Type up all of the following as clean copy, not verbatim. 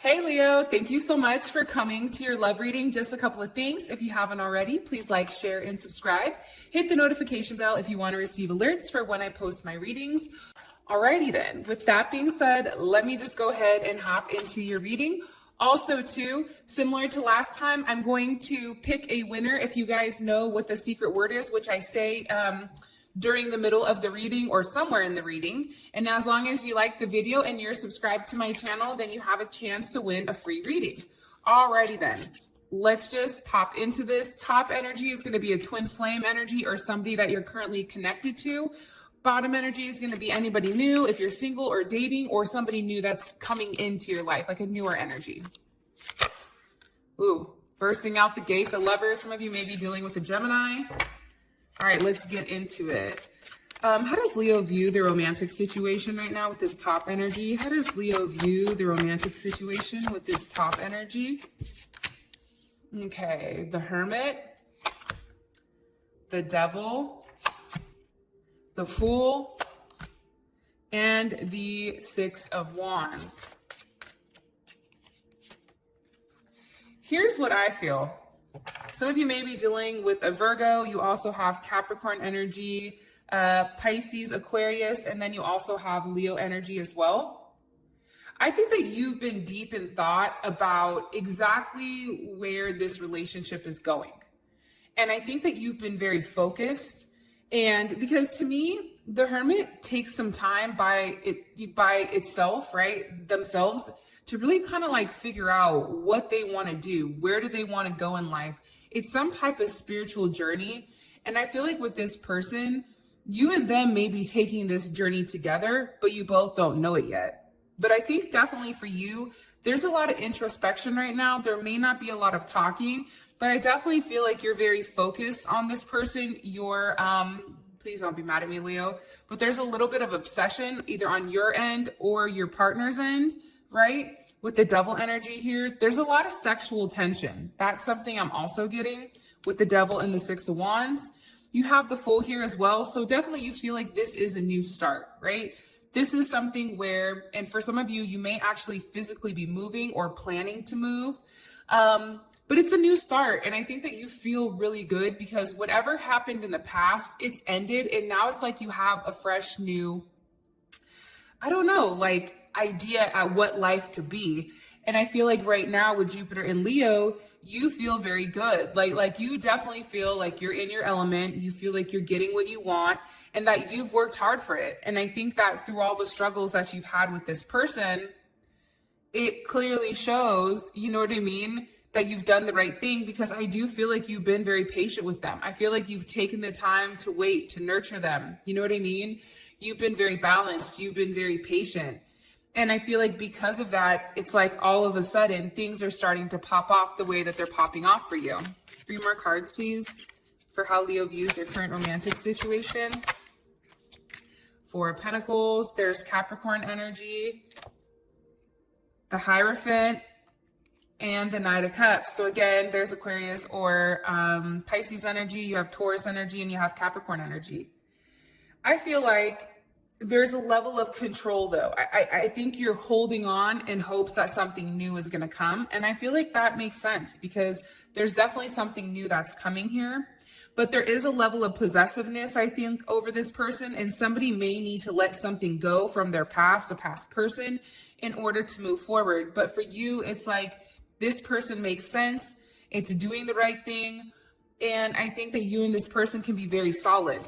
Hey Leo, thank you so much for coming to your love reading. Just a couple of things. If you haven't already, please like, share, and subscribe. Hit the notification bell if you want to receive alerts for when I post my readings. Alrighty then, with that being said, let me just go ahead and hop into your reading. Also too, similar to last time, I'm going to pick a winner if you guys know what the secret word is, which I say during the middle of the reading or somewhere in the reading. And as long as you like the video and you're subscribed to my channel, then you have a chance to win a free reading. Alrighty then, let's just pop into this. Top energy is going to be a twin flame energy or somebody that you're currently connected to. Bottom energy is going to be anybody new, if you're single or dating, or somebody new that's coming into your life, like a newer energy. Ooh, firsting out the gate, the Lover. Some of you may be dealing with a Gemini. All right, let's get into it. How does Leo view the romantic situation right now with this top energy? How does Leo view the romantic situation with this top energy? Okay, the Hermit, the Devil, the Fool, and the Six of Wands. Here's what I feel. Some of you may be dealing with a Virgo. You also have Capricorn energy, Pisces, Aquarius, and then you also have Leo energy as well. I think that you've been deep in thought about exactly where this relationship is going. And I think that you've been very focused. And because to me, the Hermit takes some time by itself, right? Themselves, to really kind of like figure out what they want to do. Where do they want to go in life? It's some type of spiritual journey. And I feel like with this person, you and them may be taking this journey together, but you both don't know it yet. But I think definitely for you, there's a lot of introspection right now. There may not be a lot of talking, but I definitely feel like you're very focused on this person. You're, please don't be mad at me, Leo, but there's a little bit of obsession either on your end or your partner's end, right? With the Devil energy here, there's a lot of sexual tension. That's something I'm also getting with the Devil and the Six of Wands. You have the Fool here as well. So definitely you feel like this is a new start, right? This is something where, and for some of you, you may actually physically be moving or planning to move. But it's a new start. And I think that you feel really good because whatever happened in the past, it's ended. And now it's like you have a fresh new, I don't know, like idea at what life could be. And I feel like right now with Jupiter and Leo, you feel very good. Like you definitely feel like you're in your element. You feel like you're getting what you want and that you've worked hard for it. And I think that through all the struggles that you've had with this person, it clearly shows, you know what I mean, that you've done the right thing, because I do feel like you've been very patient with them. I feel like you've taken the time to wait, to nurture them. You know what I mean? You've been very balanced. You've been very patient. And I feel like because of that, it's like all of a sudden things are starting to pop off the way that they're popping off for you. 3 more cards, please, for how Leo views their current romantic situation. 4 of Pentacles, there's Capricorn energy, the Hierophant, and the Knight of Cups. So again, there's Aquarius or Pisces energy, you have Taurus energy, and you have Capricorn energy. I feel like there's a level of control though. I think you're holding on in hopes that something new is going to come. And I feel like that makes sense because there's definitely something new that's coming here. But there is a level of possessiveness, I think, over this person. And somebody may need to let something go from their past, a past person, in order to move forward. But for you, it's like this person makes sense. It's doing the right thing. And I think that you and this person can be very solid.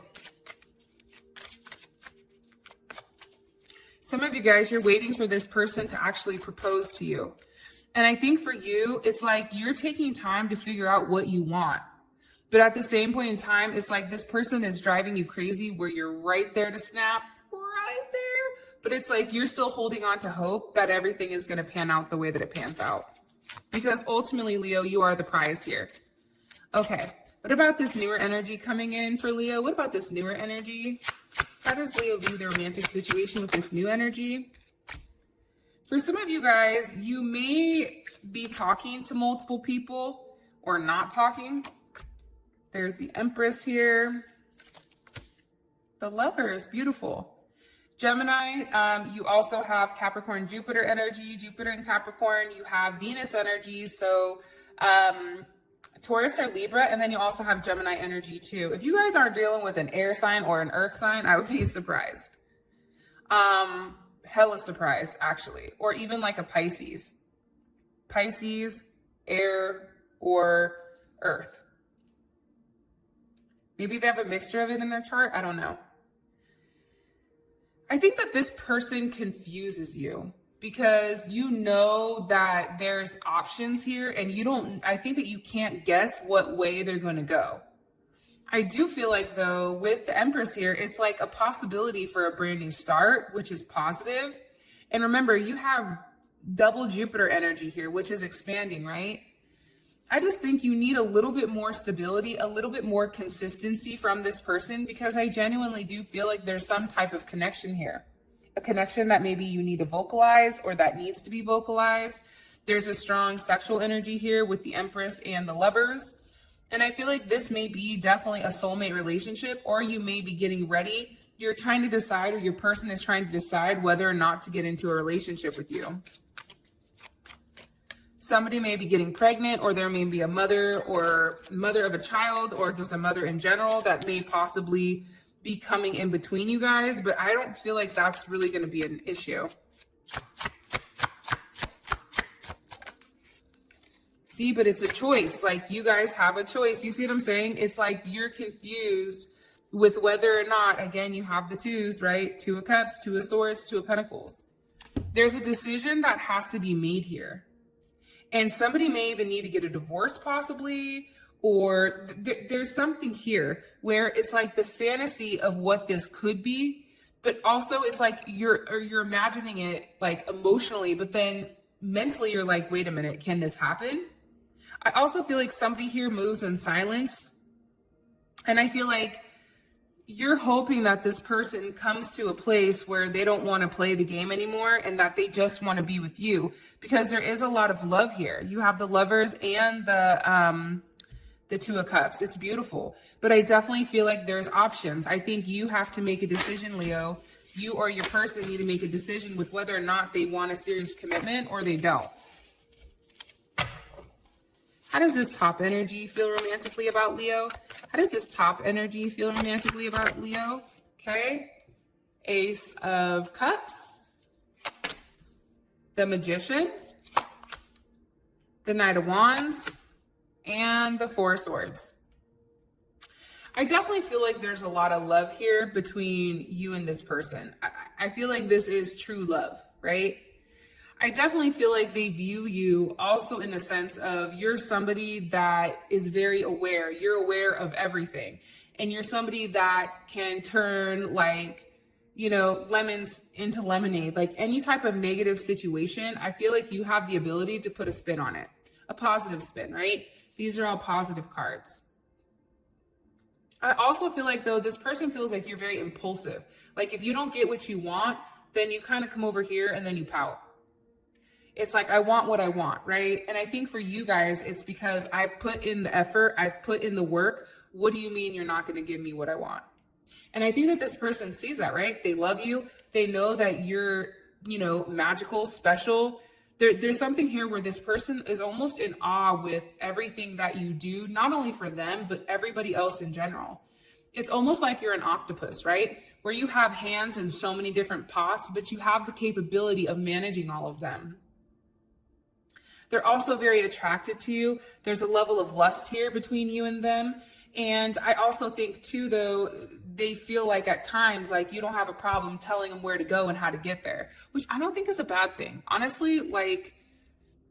Some of you guys, you're waiting for this person to actually propose to you. And I think for you, it's like you're taking time to figure out what you want. But at the same point in time, it's like this person is driving you crazy where you're right there to snap, right there. But it's like you're still holding on to hope that everything is going to pan out the way that it pans out. Because ultimately, Leo, you are the prize here. Okay, what about this newer energy coming in for Leo? What about this newer energy? How does Leo view the romantic situation with this new energy? For some of you guys, you may be talking to multiple people or not talking. There's the Empress here. The Lover is beautiful. Gemini, you also have Capricorn, Jupiter energy, Jupiter in Capricorn, you have Venus energy, so Taurus or Libra, and then you also have Gemini energy too. If you guys are dealing with an air sign or an earth sign, I would be surprised. Hella surprised, actually. Or even like a Pisces. Pisces, air, or earth. Maybe they have a mixture of it in their chart. I don't know. I think that this person confuses you because you know that there's options here and I think that you can't guess what way they're going to go. I do feel like though, with the Empress here, it's like a possibility for a brand new start, which is positive. And remember, you have double Jupiter energy here, which is expanding, right? I just think you need a little bit more stability, a little bit more consistency from this person, because I genuinely do feel like there's some type of connection here. A connection that maybe you need to vocalize or that needs to be vocalized. There's a strong sexual energy here with the Empress and the Lovers. And I feel like this may be definitely a soulmate relationship, or you may be getting ready. You're trying to decide, or your person is trying to decide whether or not to get into a relationship with you. Somebody may be getting pregnant, or there may be a mother or mother of a child, or just a mother in general that may possibly be coming in between you guys, but I don't feel like that's really going to be an issue. See, but it's a choice. Like, you guys have a choice. You see what I'm saying? It's like you're confused with whether or not, again, you have the twos, right? Two of Cups, Two of Swords, Two of Pentacles. There's a decision that has to be made here. And somebody may even need to get a divorce possibly, or there's something here where it's like the fantasy of what this could be, but also it's like you're imagining it like emotionally, but then mentally you're like, wait a minute, can this happen? I also feel like somebody here moves in silence. And I feel like you're hoping that this person comes to a place where they don't want to play the game anymore and that they just want to be with you, because there is a lot of love here. You have the Lovers and the Two of Cups. It's beautiful, but I definitely feel like there's options. I think you have to make a decision, Leo. You or your person need to make a decision with whether or not they want a serious commitment or they don't. How does this top energy feel romantically about Leo? How does this top energy feel romantically about Leo? Okay. Ace of Cups. The Magician. The Knight of Wands. And the Four of Swords. I definitely feel like there's a lot of love here between you and this person. I feel like this is true love, right? I definitely feel like they view you also in the sense of you're somebody that is very aware. You're aware of everything. And you're somebody that can turn like, you know, lemons into lemonade. Like any type of negative situation, I feel like you have the ability to put a spin on it. A positive spin, right? These are all positive cards. I also feel like though, this person feels like you're very impulsive. Like if you don't get what you want, then you kind of come over here and then you pout. It's like, I want what I want, right? And I think for you guys, it's because I put in the effort, I've put in the work. What do you mean you're not going to give me what I want? And I think that this person sees that, right? They love you. They know that you're, you know, magical, special. There's something here where this person is almost in awe with everything that you do, not only for them, but everybody else in general. It's almost like you're an octopus, right? Where you have hands in so many different pots, but you have the capability of managing all of them. They're also very attracted to you. There's a level of lust here between you and them. And I also think too, though, they feel like at times, like you don't have a problem telling them where to go and how to get there, which I don't think is a bad thing. Honestly, like,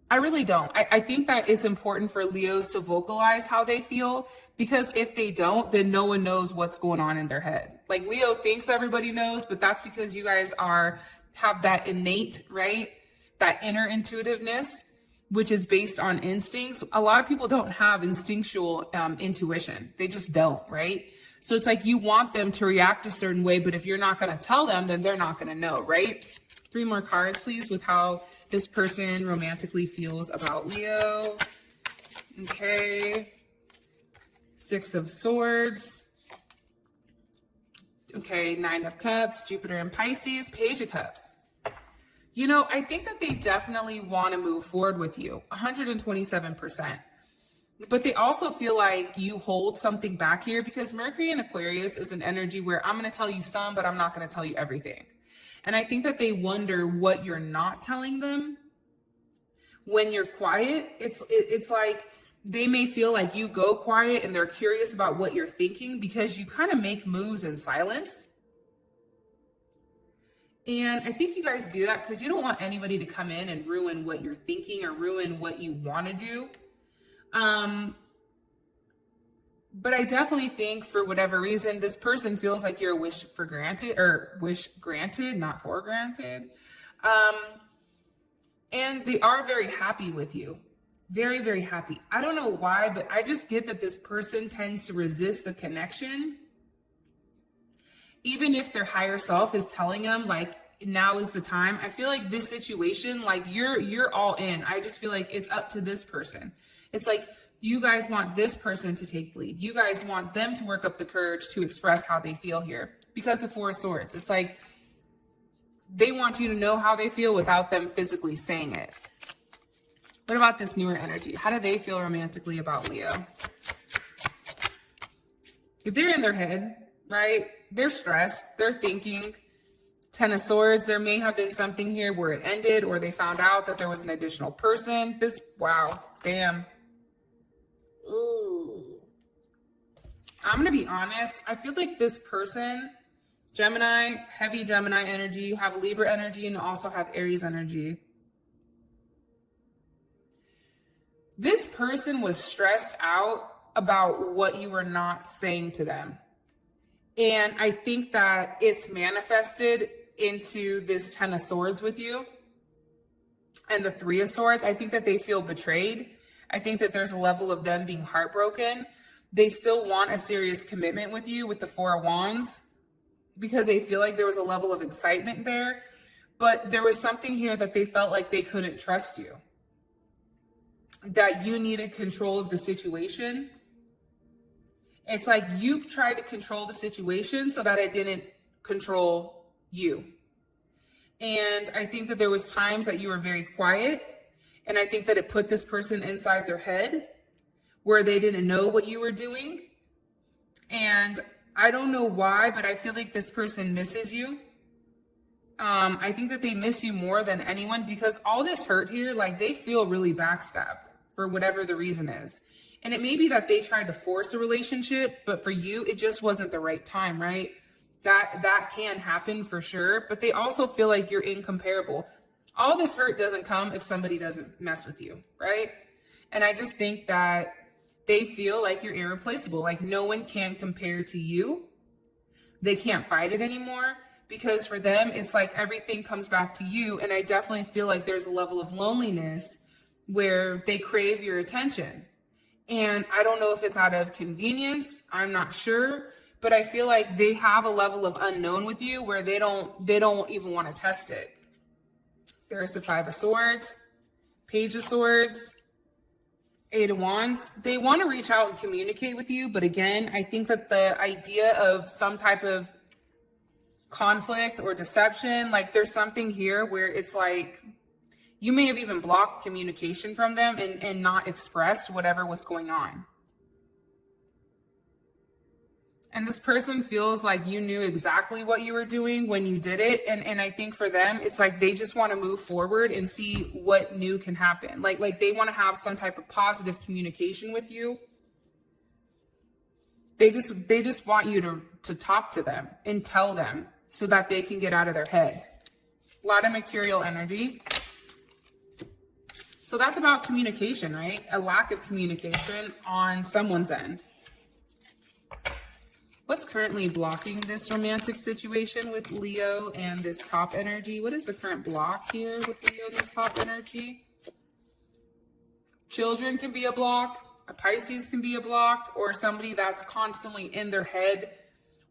I really don't. I think that it's important for Leos to vocalize how they feel, because if they don't, then no one knows what's going on in their head. Like Leo thinks everybody knows, but that's because you guys have that innate, right? That inner intuitiveness, which is based on instincts. A lot of people don't have instinctual intuition. They just don't, right? So it's like you want them to react a certain way, but if you're not going to tell them, then they're not going to know, right? 3 more cards, please, with how this person romantically feels about Leo. Okay. 6 of Swords. Okay, Nine of Cups, Jupiter in Pisces, Page of Cups. You know, I think that they definitely want to move forward with you, 127%. But they also feel like you hold something back here because Mercury in Aquarius is an energy where I'm going to tell you some, but I'm not going to tell you everything. And I think that they wonder what you're not telling them when you're quiet. It's like they may feel like you go quiet and they're curious about what you're thinking because you kind of make moves in silence. And I think you guys do that because you don't want anybody to come in and ruin what you're thinking or ruin what you want to do. But I definitely think for whatever reason, this person feels like you're a wish for granted or wish granted, not for granted. And they are very happy with you. Very, very happy. I don't know why, but I just get that this person tends to resist the connection. Even if their higher self is telling them like, now is the time. I feel like this situation, like you're all in. I just feel like it's up to this person. It's like, you guys want this person to take the lead. You guys want them to work up the courage to express how they feel here. Because of Four of Swords, it's like they want you to know how they feel without them physically saying it. What about this newer energy? How do they feel romantically about Leo? If they're in their head, right? They're stressed. They're thinking. Ten of Swords, there may have been something here where it ended or they found out that there was an additional person. Wow, damn. Ooh. I'm going to be honest. I feel like this person, Gemini, heavy Gemini energy, you have Libra energy and you also have Aries energy. This person was stressed out about what you were not saying to them. And I think that it's manifested into this Ten of Swords with you and the Three of Swords. I think that they feel betrayed. I think that there's a level of them being heartbroken. They still want a serious commitment with you with the Four of Wands because they feel like there was a level of excitement there. But there was something here that they felt like they couldn't trust you, that you needed control of the situation. It's like you tried to control the situation so that it didn't control you. And I think that there was times that you were very quiet. And I think that it put this person inside their head where they didn't know what you were doing. And I don't know why, but I feel like this person misses you. I think that they miss you more than anyone because all this hurt here, like they feel really backstabbed for whatever the reason is. And it may be that they tried to force a relationship, but for you, it just wasn't the right time, right? That can happen for sure. But they also feel like you're incomparable. All this hurt doesn't come if somebody doesn't mess with you, right? And I just think that they feel like you're irreplaceable. Like no one can compare to you. They can't fight it anymore because for them, it's like everything comes back to you. And I definitely feel like there's a level of loneliness where they crave your attention. And I don't know if it's out of convenience. I'm not sure. But I feel like they have a level of unknown with you where they don't even want to test it. There's the Five of Swords, Page of Swords, Eight of Wands. They want to reach out and communicate with you. But again, I think that the idea of some type of conflict or deception, like there's something here where it's like you may have even blocked communication from them and not expressed what's going on. And this person feels like you knew exactly what you were doing when you did it. And I think for them, it's like they just want to move forward and see what new can happen. Like they want to have some type of positive communication with you. They just want you to talk to them and tell them so that they can get out of their head. A lot of mercurial energy. So that's about communication, right? A lack of communication on someone's end. What's currently blocking this romantic situation with Leo and this top energy? What is the current block here with Leo and this top energy? Children can be a block. A Pisces can be a block, or somebody that's constantly in their head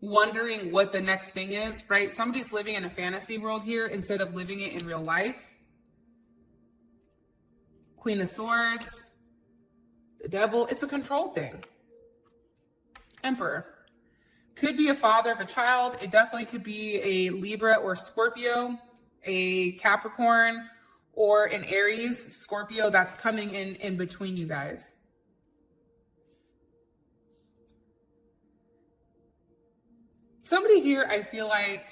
wondering what the next thing is, right? Somebody's living in a fantasy world here instead of living it in real life. Queen of Swords, the Devil. It's a control thing. Emperor. Could be a father of a child. It definitely could be a Libra or Scorpio, a Capricorn, or an Aries, Scorpio that's coming in between you guys. Somebody here, I feel like,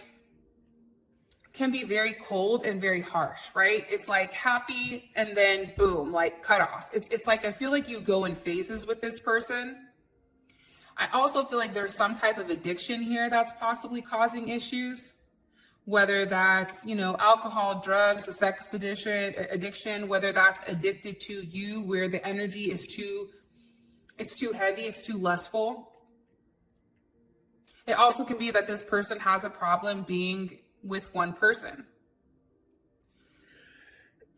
can be very cold and very harsh, right? It's like happy and then boom, like cut off. It's like, I feel like you go in phases with this person. I also feel like there's some type of addiction here that's possibly causing issues, whether that's, you know, alcohol, drugs, a sex addiction, whether that's addicted to you, where the energy is it's too heavy, it's too lustful. It also can be that this person has a problem being with one person.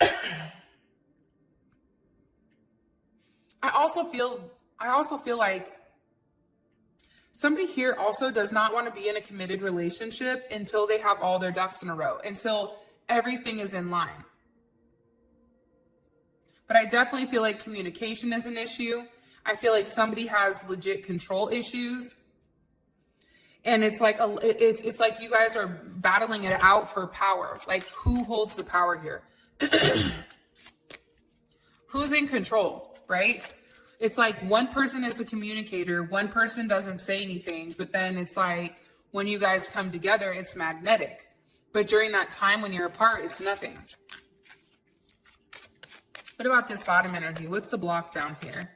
I also feel like somebody here also does not want to be in a committed relationship until they have all their ducks in a row, until everything is in line. But I definitely feel like communication is an issue. I feel like somebody has legit control issues. And it's like it's like you guys are battling it out for power. Like, who holds the power here? Who's in control, right? It's like one person is a communicator, one person doesn't say anything, but then it's like when you guys come together, it's magnetic. But during that time when you're apart, it's nothing. What about this bottom energy? What's the block down here?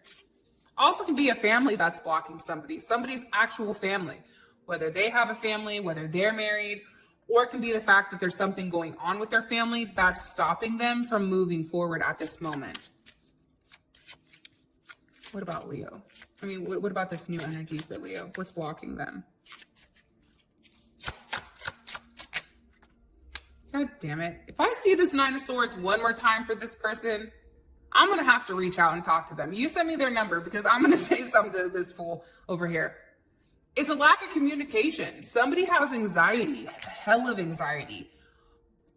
Also can be a family that's blocking somebody, somebody's actual family, whether they have a family, whether they're married, or it can be the fact that there's something going on with their family that's stopping them from moving forward at this moment. What about Leo? I mean, what about this new energy for Leo? What's blocking them? God damn it. If I see this Nine of Swords one more time for this person, I'm going to have to reach out and talk to them. You send me their number because I'm going to say something to this fool over here. It's a lack of communication. Somebody has anxiety, a hell of anxiety.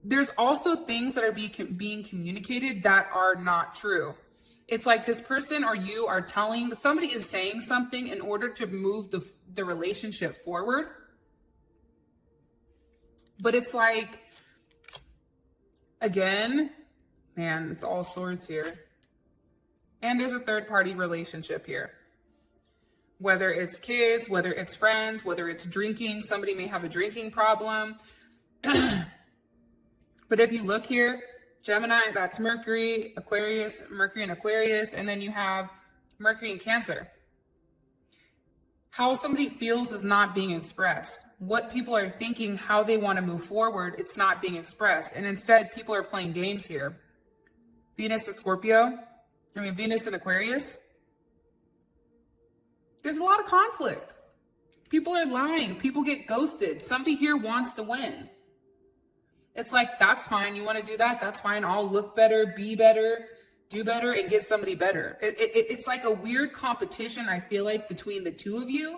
There's also things that are being communicated that are not true. It's like this person or you are telling, somebody is saying something in order to move the relationship forward. But it's like, again, man, it's all swords here. And there's a third party relationship here. Whether it's kids, whether it's friends, whether it's drinking, somebody may have a drinking problem. But if you look here, Gemini, that's Mercury, Aquarius, Mercury and Aquarius, and then you have Mercury and Cancer. How somebody feels is not being expressed. What people are thinking, how they want to move forward, it's not being expressed. And instead, people are playing games here. Venus and Aquarius. There's a lot of conflict. People are lying. People get ghosted. Somebody here wants to win. It's like, that's fine. You want to do that? That's fine. I'll look better, be better, do better, and get somebody better. It's like a weird competition, I feel like, between the two of you.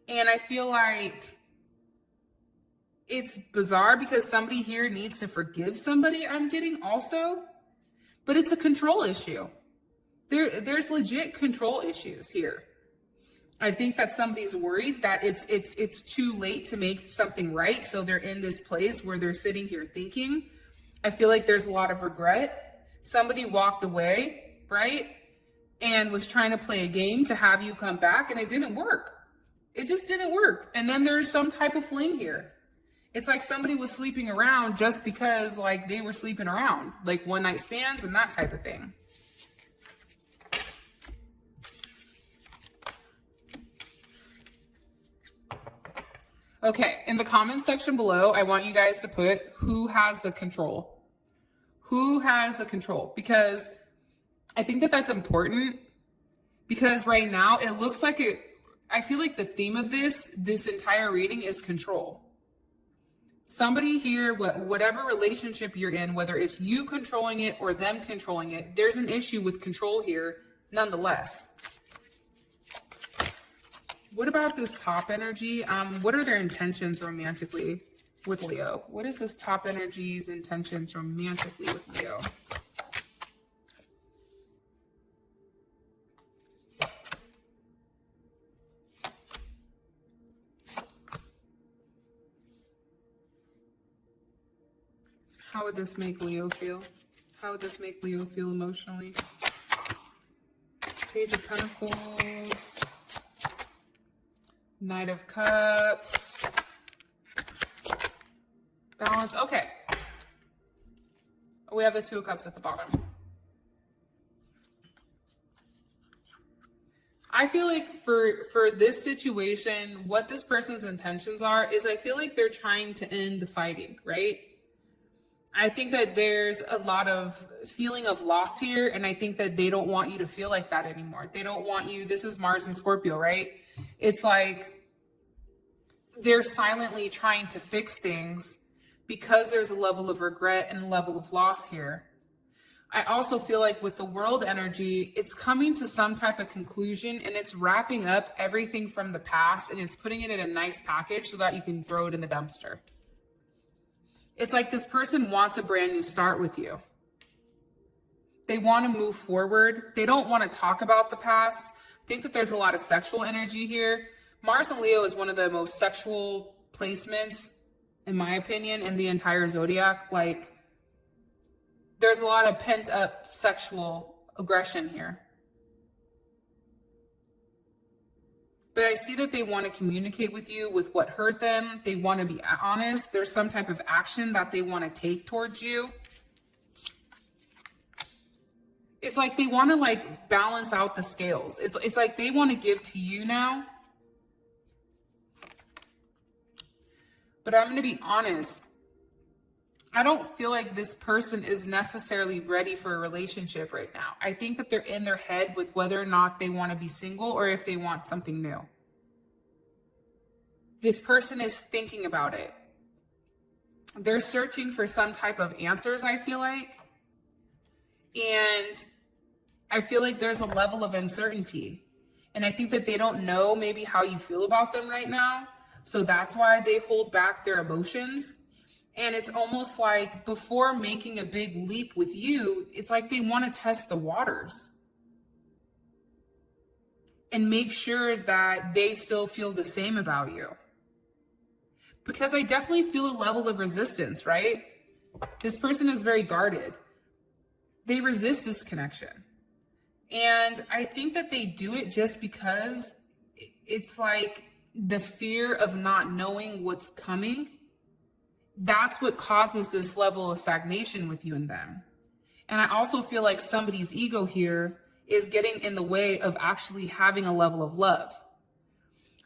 And I feel like it's bizarre because somebody here needs to forgive somebody, I'm getting also. But it's a control issue. There's legit control issues here. I think that somebody's worried that it's too late to make something right. So they're in this place where they're sitting here thinking. I feel like there's a lot of regret. Somebody walked away, right? And was trying to play a game to have you come back, and it didn't work. It just didn't work. And then there's some type of fling here. It's like somebody was sleeping around just because, like, they were sleeping around, like one night stands and that type of thing. Okay, in the comments section below, I want you guys to put who has the control. Who has the control? Because I think that that's important. Because right now, it looks like I feel like the theme of this entire reading is control. Somebody here, whatever relationship you're in, whether it's you controlling it or them controlling it, there's an issue with control here nonetheless. What about this top energy? What are their intentions romantically with Leo? What is this top energy's intentions romantically with Leo? How would this make Leo feel? How would this make Leo feel emotionally? Page of Pentacles. Knight of Cups. Balance. Okay. We have the Two of Cups at the bottom. I feel like for this situation, what this person's intentions are is I feel like they're trying to end the fighting, right? I think that there's a lot of feeling of loss here, and I think that they don't want you to feel like that anymore. They don't want you, this is Mars and Scorpio, right? It's like they're silently trying to fix things because there's a level of regret and a level of loss here. I also feel like with the world energy, it's coming to some type of conclusion and it's wrapping up everything from the past and it's putting it in a nice package so that you can throw it in the dumpster. It's like this person wants a brand new start with you. They want to move forward. They don't want to talk about the past. I think that there's a lot of sexual energy here. Mars and Leo is one of the most sexual placements, in my opinion, in the entire zodiac. Like, there's a lot of pent up sexual aggression here. But I see that they want to communicate with you with what hurt them. They want to be honest. There's some type of action that they want to take towards you. It's like they want to like balance out the scales. It's like they want to give to you now. But I'm going to be honest. I don't feel like this person is necessarily ready for a relationship right now. I think that they're in their head with whether or not they want to be single or if they want something new. This person is thinking about it. They're searching for some type of answers, I feel like. And I feel like there's a level of uncertainty. And I think that they don't know maybe how you feel about them right now. So that's why they hold back their emotions. And it's almost like before making a big leap with you, it's like they want to test the waters and make sure that they still feel the same about you. Because I definitely feel a level of resistance, right? This person is very guarded. They resist this connection. And I think that they do it just because it's like the fear of not knowing what's coming. That's what causes this level of stagnation with you and them. And I also feel like somebody's ego here is getting in the way of actually having a level of love.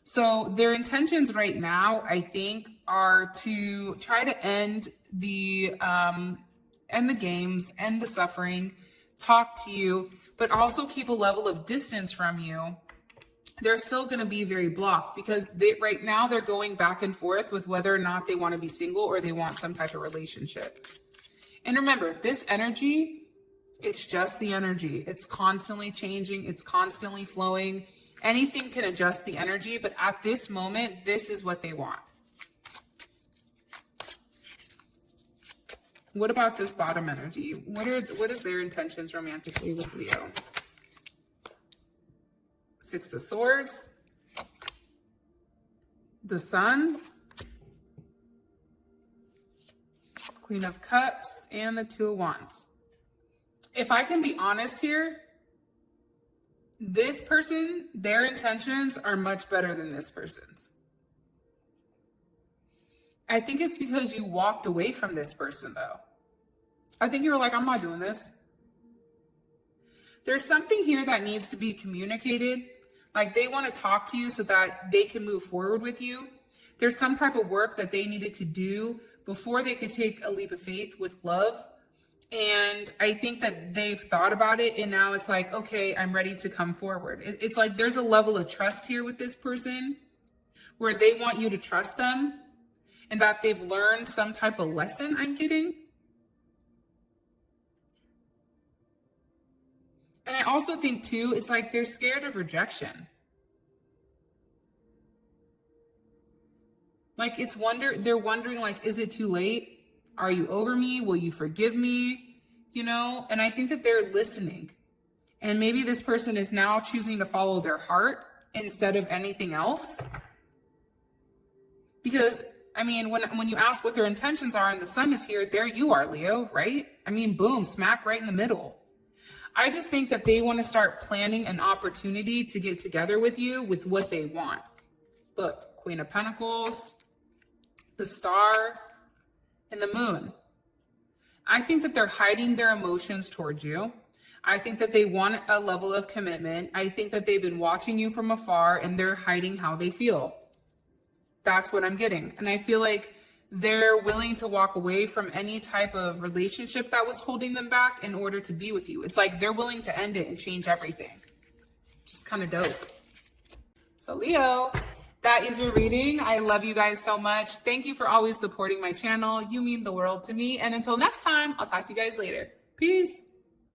So their intentions right now, I think, are to try to end the games, end the suffering, talk to you, but also keep a level of distance from you. They're still going to be very blocked because right now they're going back and forth with whether or not they want to be single or they want some type of relationship. And remember, this energy, it's just the energy. It's constantly changing. It's constantly flowing. Anything can adjust the energy, but at this moment, this is what they want. What about this bottom energy? What is their intentions romantically with Leo? Six of Swords, the Sun, Queen of Cups, and the Two of Wands. If I can be honest here, this person, their intentions are much better than this person's. I think it's because you walked away from this person, though. I think you were like, I'm not doing this. There's something here that needs to be communicated. Like they want to talk to you so that they can move forward with you. There's some type of work that they needed to do before they could take a leap of faith with love. And I think that they've thought about it and now it's like, okay, I'm ready to come forward. It's like there's a level of trust here with this person where they want you to trust them and that they've learned some type of lesson, I'm getting. And I also think too, it's like they're scared of rejection. Like they're wondering like, is it too late? Are you over me? Will you forgive me? You know? And I think that they're listening. And maybe this person is now choosing to follow their heart instead of anything else. Because I mean, when you ask what their intentions are and the sun is here, there you are, Leo, right? I mean, boom, smack right in the middle. I just think that they want to start planning an opportunity to get together with you with what they want. Look, Queen of Pentacles, the Star, and the Moon. I think that they're hiding their emotions towards you. I think that they want a level of commitment. I think that they've been watching you from afar and they're hiding how they feel. That's what I'm getting. And I feel like they're willing to walk away from any type of relationship that was holding them back in order to be with you. It's like they're willing to end it and change everything. Just kind of dope. So Leo, that is your reading. I love you guys so much. Thank you for always supporting my channel. You mean the world to me. And until next time, I'll talk to you guys later. Peace.